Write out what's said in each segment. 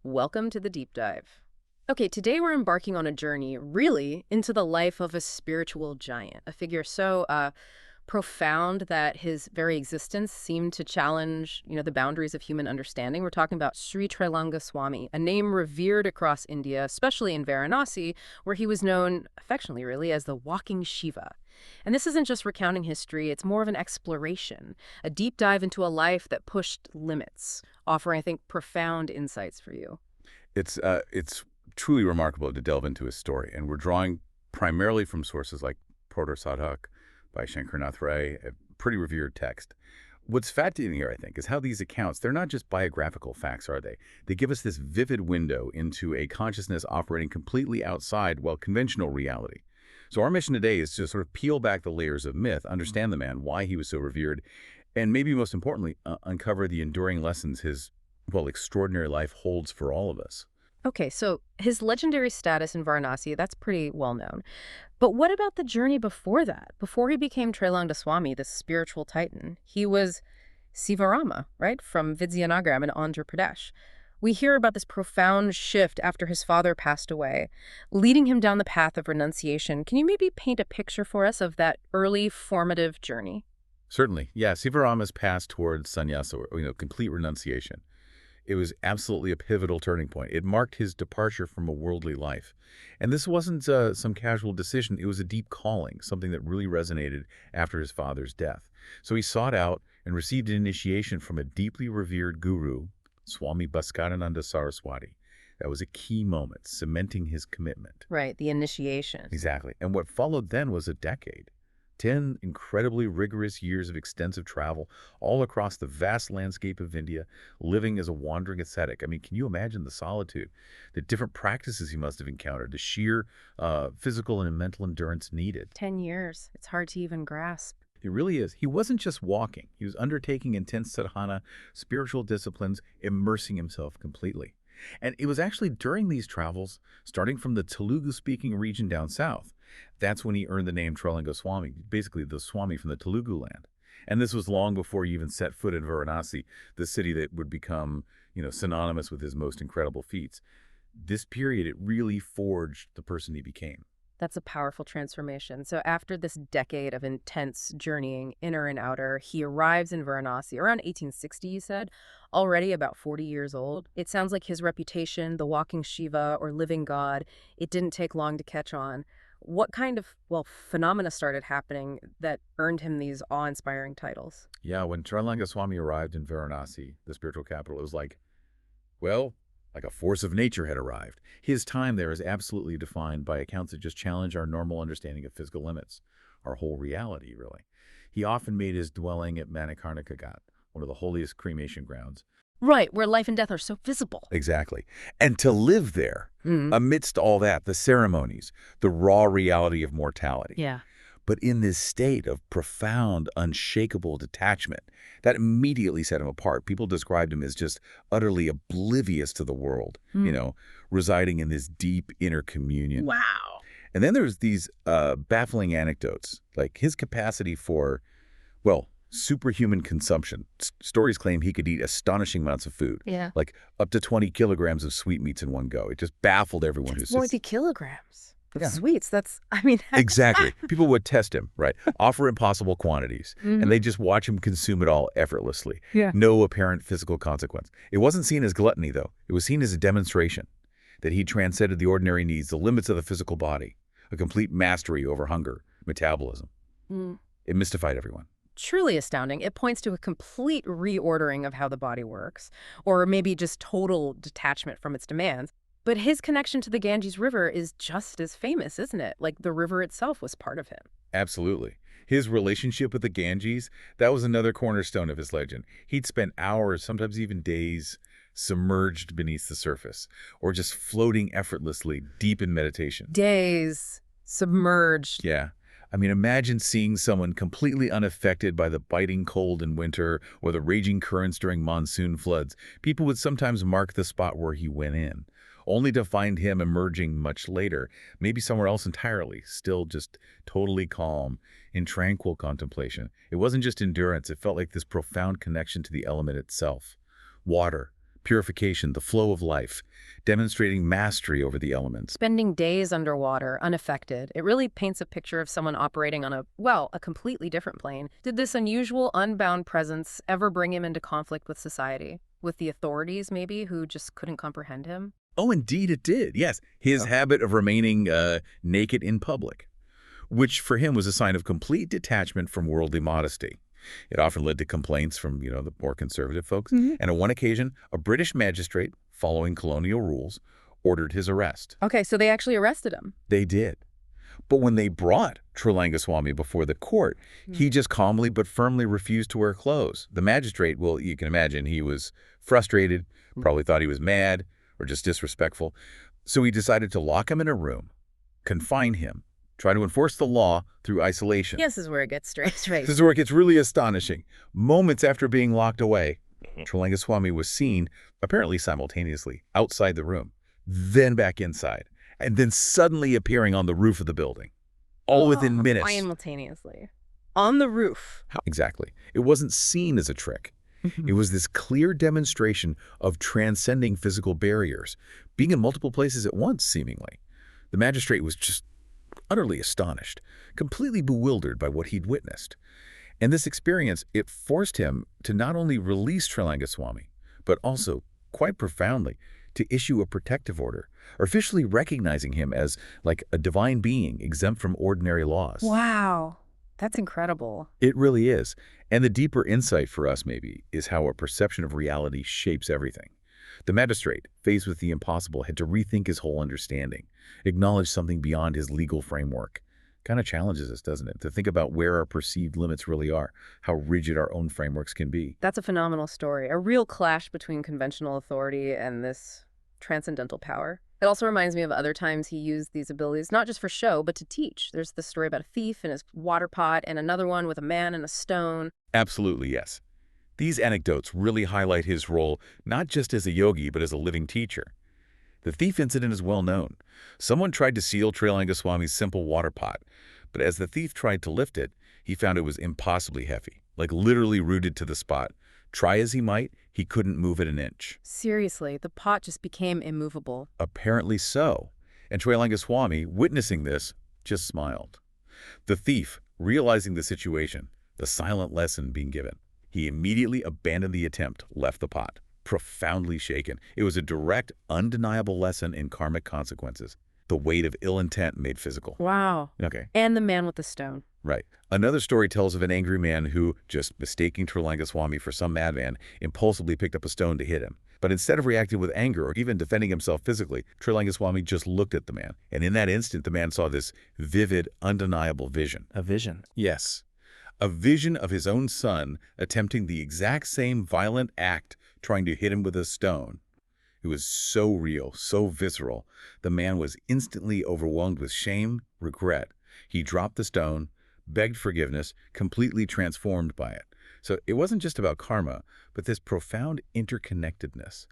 Welcome to the deep dive. Okay, today we're embarking on a journey, really, into the life of a spiritual giant, a figure so profound that his very existence seemed to challenge, the boundaries of human understanding. We're talking about Sri Trailangaswami, a name revered across India, especially in Varanasi, where he was known affectionately, really, as the walking Shiva. And this isn't just recounting history, it's more of an exploration, a deep dive into a life that pushed limits, offering, I think, profound insights for you. It's truly remarkable to delve into his story, and we're drawing primarily from sources like Proto Sadhak by Shankarnath Ray, a pretty revered text. What's fascinating here, I think, is how these accounts, they're not just biographical facts, are they? They give us this vivid window into a consciousness operating completely outside, well, conventional reality. So our mission today is to sort of peel back the layers of myth, understand the man, why he was so revered, and maybe most importantly, uncover the enduring lessons his, well, extraordinary life holds for all of us. Okay, so his legendary status in Varanasi, that's pretty well known. But what about the journey before that? Before he became Trailangaswami, the spiritual titan, he was Sivarama, right, from Vizianagaram in Andhra Pradesh. We hear about this profound shift after his father passed away, leading him down the path of renunciation. Can you maybe paint a picture for us of that early formative journey? Certainly, yeah, Sivarama's path towards sannyasa, or, complete renunciation. It was absolutely a pivotal turning point. It marked his departure from a worldly life. And this wasn't some casual decision. It was a deep calling, something that really resonated after his father's death. So he sought out and received an initiation from a deeply revered guru, Swami Gangadhara Saraswati. That was a key moment, cementing his commitment. Right, the initiation. Exactly. And what followed then was a decade. 10 incredibly rigorous years of extensive travel all across the vast landscape of India, living as a wandering ascetic. I mean, can you imagine the solitude, the different practices he must have encountered, the sheer physical and mental endurance needed? 10 years. It's hard to even grasp. It really is. He wasn't just walking. He was undertaking intense sadhana, spiritual disciplines, immersing himself completely. And it was actually during these travels, starting from the Telugu-speaking region down south, that's when he earned the name Trailangaswami, basically the Swami from the Telugu land. And this was long before he even set foot in Varanasi, the city that would become, synonymous with his most incredible feats. This period, it really forged the person he became. That's a powerful transformation. So after this decade of intense journeying, inner and outer, he arrives in Varanasi around 1860, you said, already about 40 years old. It sounds like his reputation, the walking Shiva or living God, it didn't take long to catch on. What kind of, phenomena started happening that earned him these awe-inspiring titles? Yeah, when Trailangaswami arrived in Varanasi, the spiritual capital, it was like a force of nature had arrived. His time there is absolutely defined by accounts that just challenge our normal understanding of physical limits, our whole reality, really. He often made his dwelling at Manikarnika Ghat, one of the holiest cremation grounds. Right, where life and death are so visible. Exactly. And to live there, amidst all that, the ceremonies, the raw reality of mortality. Yeah. But in this state of profound, unshakable detachment, that immediately set him apart. People described him as just utterly oblivious to the world, residing in this deep inner communion. Wow. And then there's these baffling anecdotes, like his capacity for, superhuman consumption. Stories claim he could eat astonishing amounts of food, like up to 20 kilograms of sweetmeats in one go. It just baffled everyone who's 20 kilograms. Yeah. Sweets, Exactly. People would test him, right? Offer impossible quantities, and they just watch him consume it all effortlessly. Yeah. No apparent physical consequence. It wasn't seen as gluttony, though. It was seen as a demonstration that he transcended the ordinary needs, the limits of the physical body, a complete mastery over hunger, metabolism. It mystified everyone. Truly astounding. It points to a complete reordering of how the body works, or maybe just total detachment from its demands. But his connection to the Ganges River is just as famous, isn't it? Like the river itself was part of him. Absolutely. His relationship with the Ganges, that was another cornerstone of his legend. He'd spend hours, sometimes even days, submerged beneath the surface, or just floating effortlessly deep in meditation. Days submerged. Yeah. I mean, imagine seeing someone completely unaffected by the biting cold in winter or the raging currents during monsoon floods. People would sometimes mark the spot where he went in, only to find him emerging much later, maybe somewhere else entirely, still just totally calm, in tranquil contemplation. It wasn't just endurance, it felt like this profound connection to the element itself. Water, purification, the flow of life, demonstrating mastery over the elements. Spending days underwater, unaffected, it really paints a picture of someone operating on a completely different plane. Did this unusual, unbound presence ever bring him into conflict with society? With the authorities, maybe, who just couldn't comprehend him? Oh, indeed it did, yes. His habit of remaining naked in public, which for him was a sign of complete detachment from worldly modesty. It often led to complaints from, the more conservative folks. And on one occasion, a British magistrate, following colonial rules, ordered his arrest. Okay, so they actually arrested him. They did. But when they brought Trailangaswami before the court, he just calmly but firmly refused to wear clothes. The magistrate, well, you can imagine, he was frustrated, probably thought he was mad or just disrespectful. So he decided to lock him in a room, confine him, try to enforce the law through isolation. Yes, this is where it gets straight. This is where it gets really astonishing. Moments after being locked away, Trailangaswami was seen, apparently simultaneously, outside the room, then back inside, and then suddenly appearing on the roof of the building, all within minutes. Simultaneously. On the roof. Exactly. It wasn't seen as a trick. It was this clear demonstration of transcending physical barriers, being in multiple places at once, seemingly. The magistrate was just utterly astonished, completely bewildered by what he'd witnessed. And this experience, it forced him to not only release Trailangaswami, but also, quite profoundly, to issue a protective order, officially recognizing him as like a divine being exempt from ordinary laws. Wow. That's incredible. It really is. And the deeper insight for us, maybe, is how our perception of reality shapes everything. The magistrate, faced with the impossible, had to rethink his whole understanding, acknowledge something beyond his legal framework. Kind of challenges us, doesn't it, to think about where our perceived limits really are, how rigid our own frameworks can be. That's a phenomenal story, a real clash between conventional authority and this transcendental power. It also reminds me of other times he used these abilities, not just for show, but to teach. There's this story about a thief and his water pot, and another one with a man and a stone. Absolutely, yes. These anecdotes really highlight his role not just as a yogi, but as a living teacher. The thief incident is well known. Someone tried to steal Trailangaswami's simple water pot, but as the thief tried to lift it, he found it was impossibly heavy, like literally rooted to the spot. Try as he might, he couldn't move it an inch. Seriously, the pot just became immovable. Apparently so. And Trailangaswami, witnessing this, just smiled. The thief, realizing the situation, the silent lesson being given, he immediately abandoned the attempt, left the pot, profoundly shaken. It was a direct, undeniable lesson in karmic consequences. The weight of ill intent made physical. Wow. Okay. And the man with the stone. Right. Another story tells of an angry man who, just mistaking Trailangaswami for some madman, impulsively picked up a stone to hit him. But instead of reacting with anger or even defending himself physically, Trailangaswami just looked at the man. And in that instant, the man saw this vivid, undeniable vision. A vision? Yes. A vision of his own son attempting the exact same violent act, trying to hit him with a stone. It was so real, so visceral. The man was instantly overwhelmed with shame, regret. He dropped the stone, begged forgiveness, completely transformed by it. So it wasn't just about karma, but this profound interconnectedness,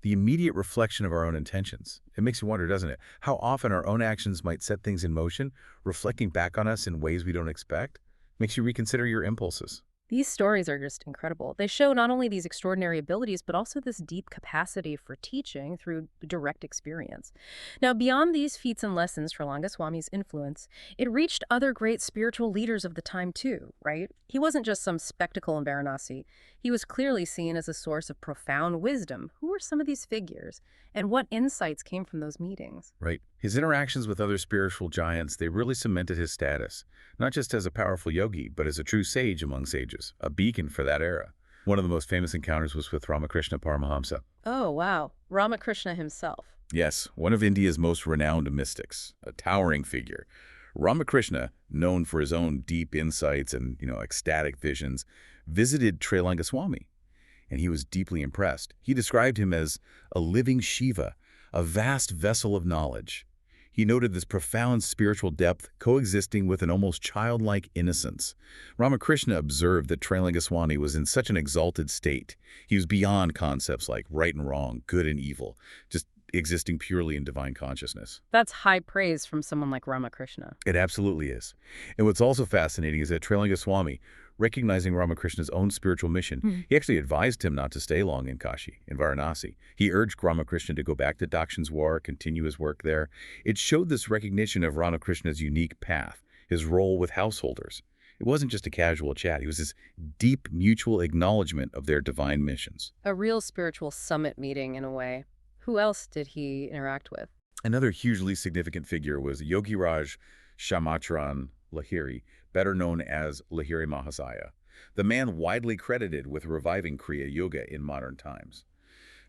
the immediate reflection of our own intentions. It makes you wonder, doesn't it, how often our own actions might set things in motion, reflecting back on us in ways we don't expect? Makes you reconsider your impulses. These stories are just incredible. They show not only these extraordinary abilities, but also this deep capacity for teaching through direct experience. Now, beyond these feats and lessons, Trailangaswami's influence, it reached other great spiritual leaders of the time too, right? He wasn't just some spectacle in Varanasi. He was clearly seen as a source of profound wisdom. Who were some of these figures? And what insights came from those meetings? Right. His interactions with other spiritual giants, they really cemented his status, not just as a powerful yogi, but as a true sage among sages, a beacon for that era. One of the most famous encounters was with Ramakrishna Paramahamsa. Oh, wow. Ramakrishna himself. Yes, one of India's most renowned mystics, a towering figure. Ramakrishna, known for his own deep insights and, ecstatic visions, visited Trailangaswami, and he was deeply impressed. He described him as a living Shiva, a vast vessel of knowledge. He noted this profound spiritual depth coexisting with an almost childlike innocence. Ramakrishna observed that Trailangaswami was in such an exalted state. He was beyond concepts like right and wrong, good and evil, just existing purely in divine consciousness. That's high praise from someone like Ramakrishna. It absolutely is. And what's also fascinating is that Trailangaswami, recognizing Ramakrishna's own spiritual mission. He actually advised him not to stay long in Kashi, in Varanasi. He urged Ramakrishna to go back to Dakshineswar, continue his work there. It showed this recognition of Ramakrishna's unique path, his role with householders. It wasn't just a casual chat. It was this deep mutual acknowledgement of their divine missions. A real spiritual summit meeting, in a way. Who else did he interact with? Another hugely significant figure was Yogiraj Shamatran Lahiri, better known as Lahiri Mahasaya, the man widely credited with reviving Kriya Yoga in modern times.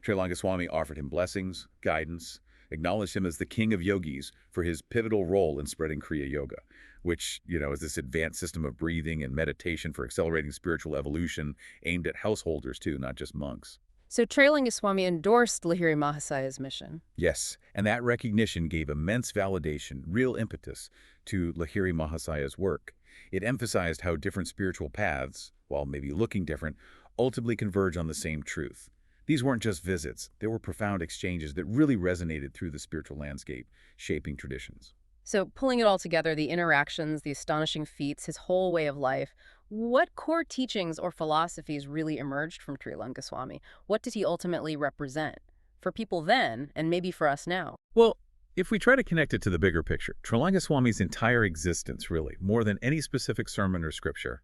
Trailangaswami offered him blessings, guidance, acknowledged him as the king of yogis for his pivotal role in spreading Kriya Yoga, which, is this advanced system of breathing and meditation for accelerating spiritual evolution aimed at householders too, not just monks. So Trailangaswami endorsed Lahiri Mahasaya's mission. Yes, and that recognition gave immense validation, real impetus, to Lahiri Mahasaya's work. It emphasized how different spiritual paths, while maybe looking different, ultimately converge on the same truth. These weren't just visits, they were profound exchanges that really resonated through the spiritual landscape, shaping traditions. So pulling it all together, the interactions, the astonishing feats, his whole way of life, what core teachings or philosophies really emerged from Trailangaswami? What did he ultimately represent? For people then, and maybe for us now? Well, if we try to connect it to the bigger picture, Trailangaswami's entire existence, really, more than any specific sermon or scripture,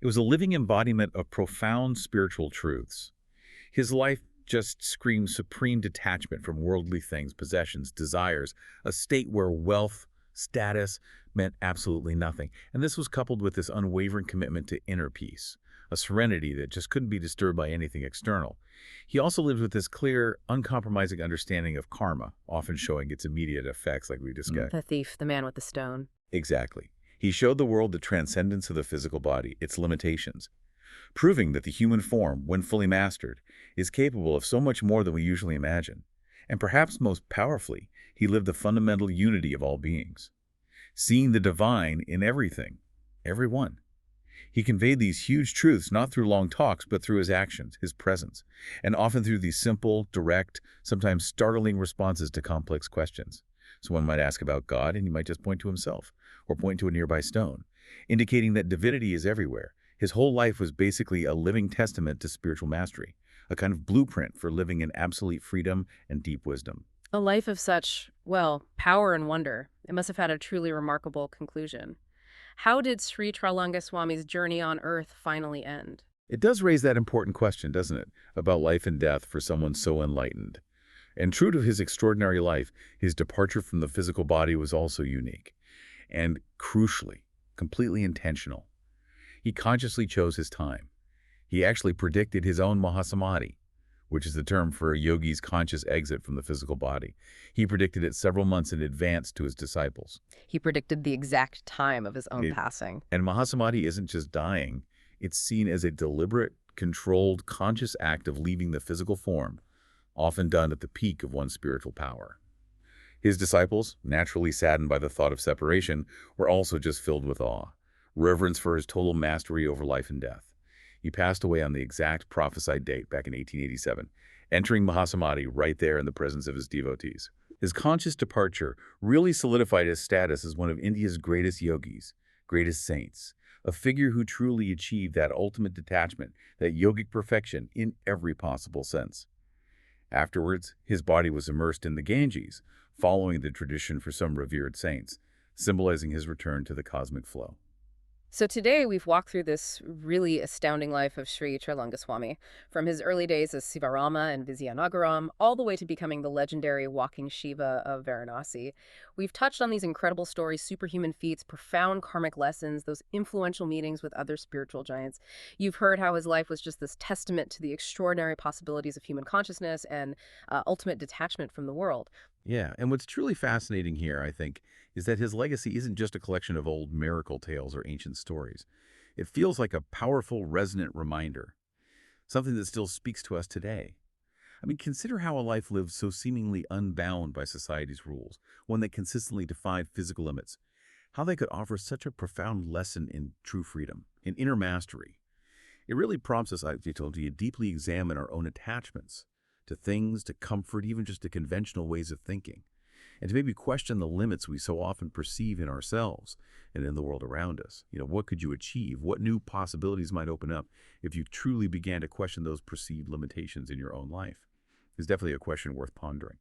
it was a living embodiment of profound spiritual truths. His life just screams supreme detachment from worldly things, possessions, desires, a state where wealth, status meant absolutely nothing. And this was coupled with this unwavering commitment to inner peace, a serenity that just couldn't be disturbed by anything external. He also lived with this clear, uncompromising understanding of karma, often showing its immediate effects like we discussed. The thief, the man with the stone. Exactly. He showed the world the transcendence of the physical body, its limitations, proving that the human form, when fully mastered, is capable of so much more than we usually imagine. And perhaps most powerfully, he lived the fundamental unity of all beings, seeing the divine in everything, everyone. He conveyed these huge truths not through long talks, but through his actions, his presence, and often through these simple, direct, sometimes startling responses to complex questions. Someone might ask about God, and he might just point to himself, or point to a nearby stone, indicating that divinity is everywhere. His whole life was basically a living testament to spiritual mastery, a kind of blueprint for living in absolute freedom and deep wisdom. A life of such, well, power and wonder. It must have had a truly remarkable conclusion. How did Sri Trailangaswami's journey on earth finally end? It does raise that important question, doesn't it, about life and death for someone so enlightened. And true to his extraordinary life, his departure from the physical body was also unique. And crucially, completely intentional. He consciously chose his time. He actually predicted his own Mahasamadhi, which is the term for a yogi's conscious exit from the physical body. He predicted it several months in advance to his disciples. He predicted the exact time of his own passing. And Mahasamadhi isn't just dying. It's seen as a deliberate, controlled, conscious act of leaving the physical form, often done at the peak of one's spiritual power. His disciples, naturally saddened by the thought of separation, were also just filled with awe, reverence for his total mastery over life and death. He passed away on the exact prophesied date back in 1887, entering Mahasamadhi right there in the presence of his devotees. His conscious departure really solidified his status as one of India's greatest yogis, greatest saints, a figure who truly achieved that ultimate detachment, that yogic perfection in every possible sense. Afterwards, his body was immersed in the Ganges, following the tradition for some revered saints, symbolizing his return to the cosmic flow. So today we've walked through this really astounding life of Sri Trailangaswami, from his early days as Sivarama and Vizianagaram, all the way to becoming the legendary walking Shiva of Varanasi. We've touched on these incredible stories, superhuman feats, profound karmic lessons, those influential meetings with other spiritual giants. You've heard how his life was just this testament to the extraordinary possibilities of human consciousness and ultimate detachment from the world. Yeah, and what's truly fascinating here, I think, is that his legacy isn't just a collection of old miracle tales or ancient stories. It feels like a powerful, resonant reminder, something that still speaks to us today. I mean, consider how a life lived so seemingly unbound by society's rules, one that consistently defied physical limits, how they could offer such a profound lesson in true freedom, in inner mastery. It really prompts us, I feel, to deeply examine our own attachments to things, to comfort, even just to conventional ways of thinking. and to maybe question the limits we so often perceive in ourselves and in the world around us. What could you achieve? What new possibilities might open up if you truly began to question those perceived limitations in your own life? It's definitely a question worth pondering.